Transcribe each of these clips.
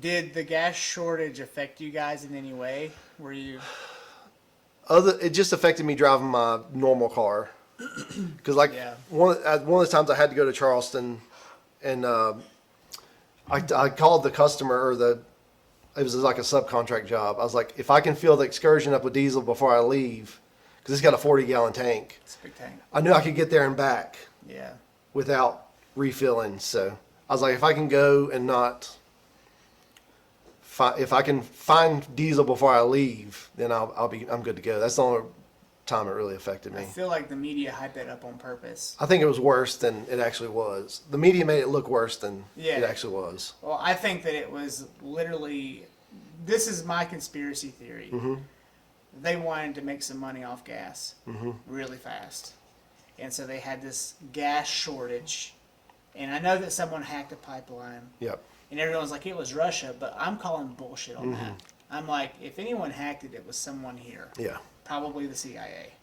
Did the gas shortage affect you guys in any way? Were you... It just affected me driving my normal car. Because one of the times I had to go to Charleston, and I called the customer, it was like a subcontract job. I was like, if I can fill the Excursion up with diesel before I leave, because it's got a 40-gallon tank. It's a big tank. I knew I could get there and back. Yeah. Without refilling. So I was like, if I can go and not, if I can find diesel before I leave, then I'm good to go. That's the only time it really affected me. I feel like the media hyped it up on purpose. I think it was worse than it actually was. The media made it look worse than it actually was. Well, I think that it was literally, this is my conspiracy theory. Mm-hmm. They wanted to make some money off gas really fast. And so they had this gas shortage. And I know that someone hacked a pipeline. Yep. And everyone's like, it was Russia, but I'm calling bullshit on that. I'm like, if anyone hacked it, it was someone here. Yeah. Probably the CIA.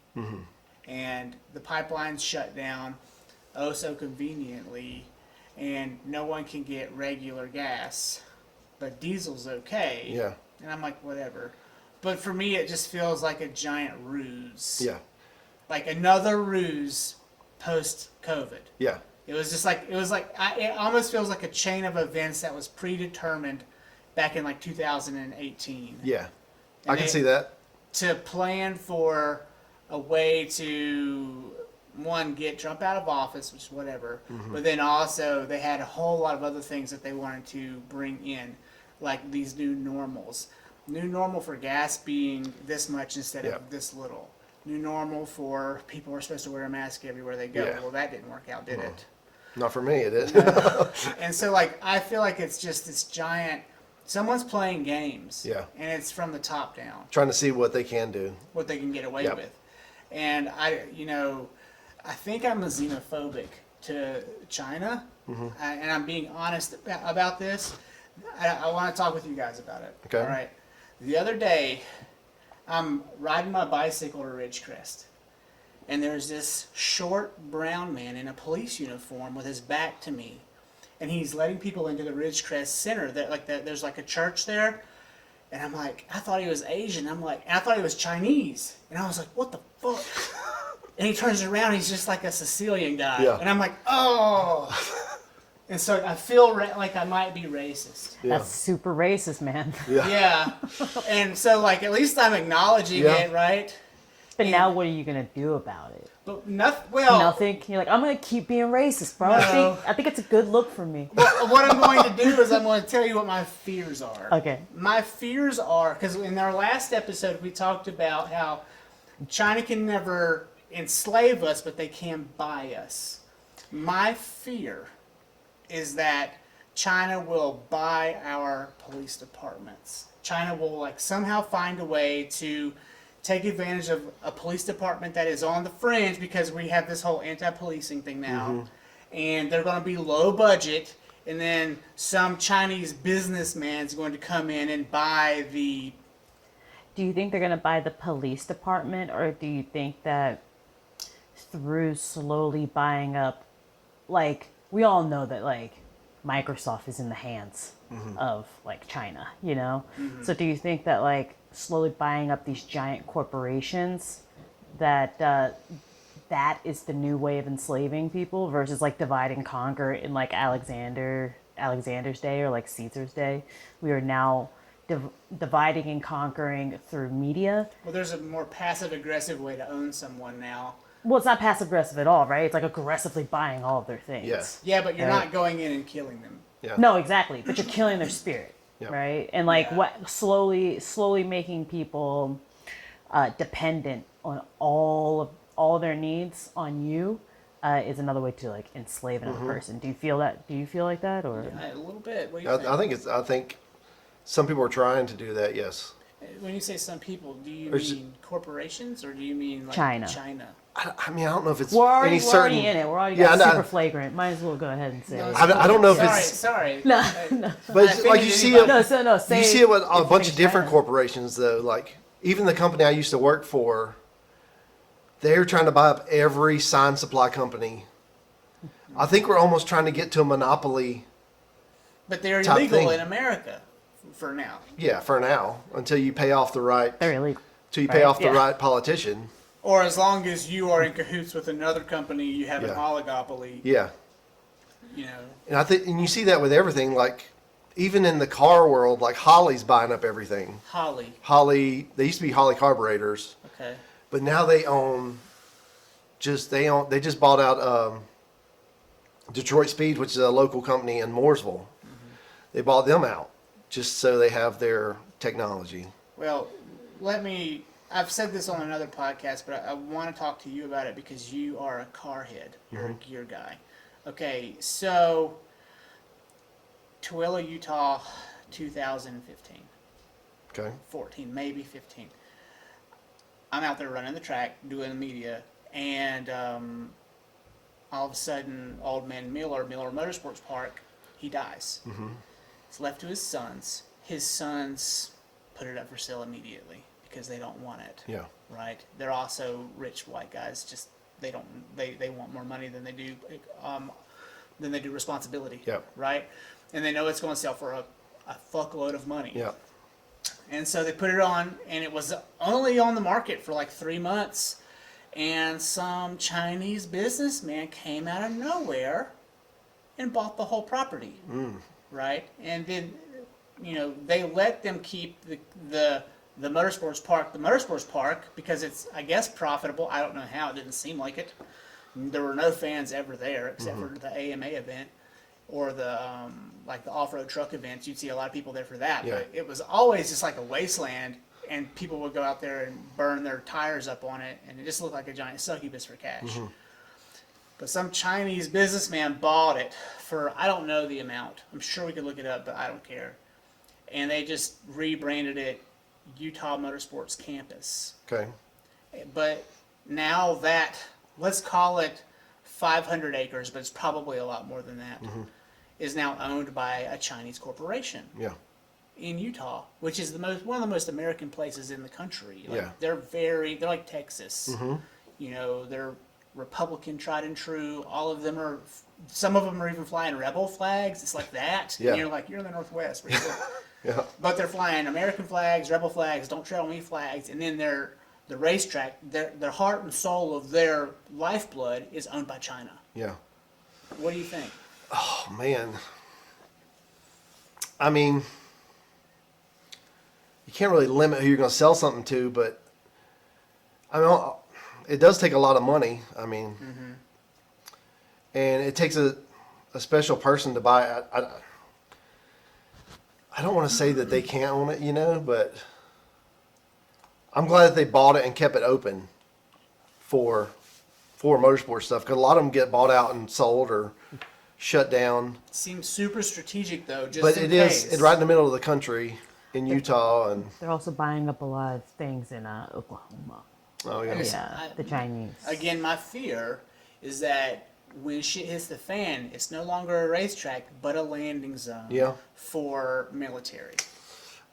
And the pipeline's shut down, oh so conveniently, and no one can get regular gas, but diesel's okay. Yeah. And I'm like, whatever. But for me, it just feels like a giant ruse. Yeah. Like another ruse post-COVID. Yeah. It was just like, it almost feels like a chain of events that was predetermined back in like 2018. Yeah. I can see that. To plan for a way to, one, get Trump out of office, which is whatever, but then also they had a whole lot of other things that they wanted to bring in, like these new normals. New normal for gas being this much instead of this little. New normal for people who are supposed to wear a mask everywhere they go. Yeah. Well, that didn't work out, did it? Not for me, it did. And so, like, I feel like it's just this giant, someone's playing games. Yeah. And it's from the top down. Trying to see what they can do. What they can get away with. And I think I'm a xenophobic to China. And I'm being honest about this. I want to talk with you guys about it. Okay. All right. The other day, I'm riding my bicycle to Ridgecrest, and there's this short brown man in a police uniform with his back to me, and he's letting people into the Ridgecrest Center. There's like a church there, and I'm like, I thought he was Asian. I thought he was Chinese, and I was like, what the fuck? And he turns around, he's just like a Sicilian guy, and I'm like, oh. And so I feel like I might be racist. Yeah. That's super racist, man. Yeah. And so, like, at least I'm acknowledging it, right? But now what are you going to do about it? But nothing. Well, nothing. You're like, I'm going to keep being racist, bro. No. I think it's a good look for me. What I'm going to do is I'm going to tell you what my fears are. Okay. My fears are, because in our last episode we talked about how China can never enslave us, but they can buy us. My fear is that China will buy our police departments. China will like somehow find a way to take advantage of a police department that is on the fringe because we have this whole anti-policing thing now. And they're going to be low budget, and then some Chinese businessman is going to come in and buy the... Do you think they're going to buy the police department, or do you think that through slowly buying up, like, we all know that, like, Microsoft is in the hands of, like, China, you know? So do you think that, like, slowly buying up these giant corporations, that that is the new way of enslaving people versus, like, divide and conquer in, like, Alexander's day or, like, Caesar's day? We are now dividing and conquering through media. Well, there's a more passive-aggressive way to own someone now. Well, it's not passive-aggressive at all, right? It's like aggressively buying all of their things. Yeah, but you're not going in and killing them. No, exactly. But you're killing their spirit, right? And like what slowly making people dependent on all their needs on you is another way to like enslave another person. Do you feel that? Do you feel like that, or a little bit? What do you think? I think some people are trying to do that. Yes. When you say some people, do you mean corporations or do you mean like China? I mean, I don't know if it's we're already in it. We're already super flagrant. Might as well go ahead and say it. I don't know if it's... Sorry. No. But like you see it... No, you see it with a bunch of different corporations, though. Like, even the company I used to work for, they're trying to buy up every sign supply company. I think we're almost trying to get to a monopoly. But they're illegal in America. for now. Yeah, for now, until you pay off the right, They're illegal. till you pay Right, off the yeah. right politician. Or as long as you are in cahoots with another company, you have an Yeah. oligopoly. Yeah. You know. And I think, and you see that with everything, like even in the car world, like Holley's buying up everything. Holley, they used to be Holley carburetors, Okay. but now they just bought out Detroit Speed, which is a local company in Mooresville. Mm-hmm. They bought them out just so they have their technology. Well, I've said this on another podcast, but I want to talk to you about it because you are a car head. You're a gear guy. Okay, so Tooele, Utah, 2015. Okay. 14, maybe 15. I'm out there running the track, doing the media, and all of a sudden, old man Miller Motorsports Park, he dies. Mm-hmm. It's left to his sons. His sons put it up for sale immediately because they don't want it. Yeah. Right? They're also rich white guys. Just they want more money than they do responsibility. Yeah. Right? And they know it's going to sell for a fuckload of money. Yeah. And so they put it on, and it was only on the market for like 3 months. And some Chinese businessman came out of nowhere and bought the whole property. Right? And then, they let them keep the motorsports park because it's, I guess, profitable. I don't know how. It didn't seem like it. There were no fans ever there except for the AMA event or the the off-road truck events. You'd see a lot of people there for that. Yeah. But it was always just like a wasteland, and people would go out there and burn their tires up on it, and it just looked like a giant succubus for cash. But some Chinese businessman bought it for, I don't know the amount. I'm sure we could look it up, but I don't care. And they just rebranded it Utah Motorsports Campus. Okay. But now that, let's call it 500 acres, but it's probably a lot more than that, is now owned by a Chinese corporation Yeah. in Utah, which is one of the most American places in the country. Yeah. They're like Texas. They're Republican, tried and true. All of them are. Some of them are even flying rebel flags. It's like that. Yeah. And you're in the Northwest. Where you're Yeah. But they're flying American flags, rebel flags, don't tread on me flags, and then the racetrack, their heart and soul of their lifeblood is owned by China. Yeah. What do you think? Oh man. I mean, you can't really limit who you're going to sell something to, but I mean, it does take a lot of money. I mean, and it takes a special person to buy it. I don't want to say that they can't own it, but I'm glad that they bought it and kept it open for motorsport stuff, because a lot of them get bought out and sold or shut down. Seems super strategic though, just But in it case. is right in the middle of the country in Utah, and They're also buying up a lot of things in Oklahoma. oh yeah, Yeah, the Chinese. Again, my fear is that when shit hits the fan, it's no longer a racetrack, but a landing zone Yeah. for military.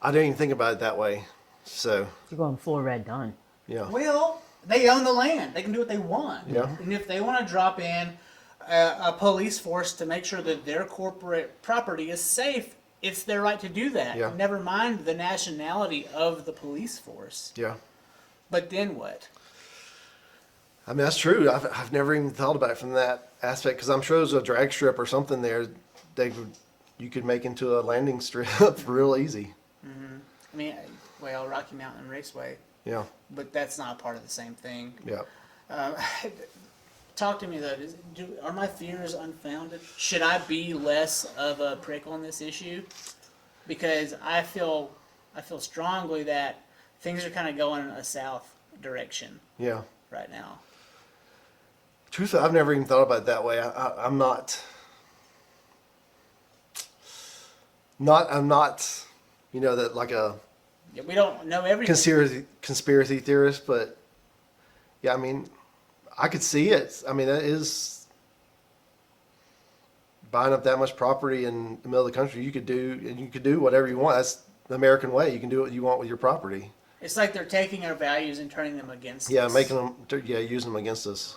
I didn't even think about it that way. So You're going full red done. yeah, Well, they own the land. They can do what they want. Yeah. And if they want to drop in a police force to make sure that their corporate property is safe, it's their right to do that. Yeah. Never mind the nationality of the police force. yeah. But then what? I mean, that's true. I've never even thought about it from that aspect, because I'm sure there's a drag strip or something there you could make into a landing strip real easy. I mean, well, Rocky Mountain Raceway, Yeah, but that's not part of the same thing. yeah. Talk to me though. Are my fears unfounded? Should I be less of a prick on this issue? Because I feel strongly that things are kind of going in a south direction Yeah. right now. Truthfully, I've never even thought about it that way. I'm not, that like a Yeah, we don't know everything. conspiracy theorist, but yeah, I mean, I could see it. I mean, that is buying up that much property in the middle of the country. You could do whatever you want. That's the American way. You can do what you want with your property. It's like they're taking our values and turning them against Yeah, us. using them against us.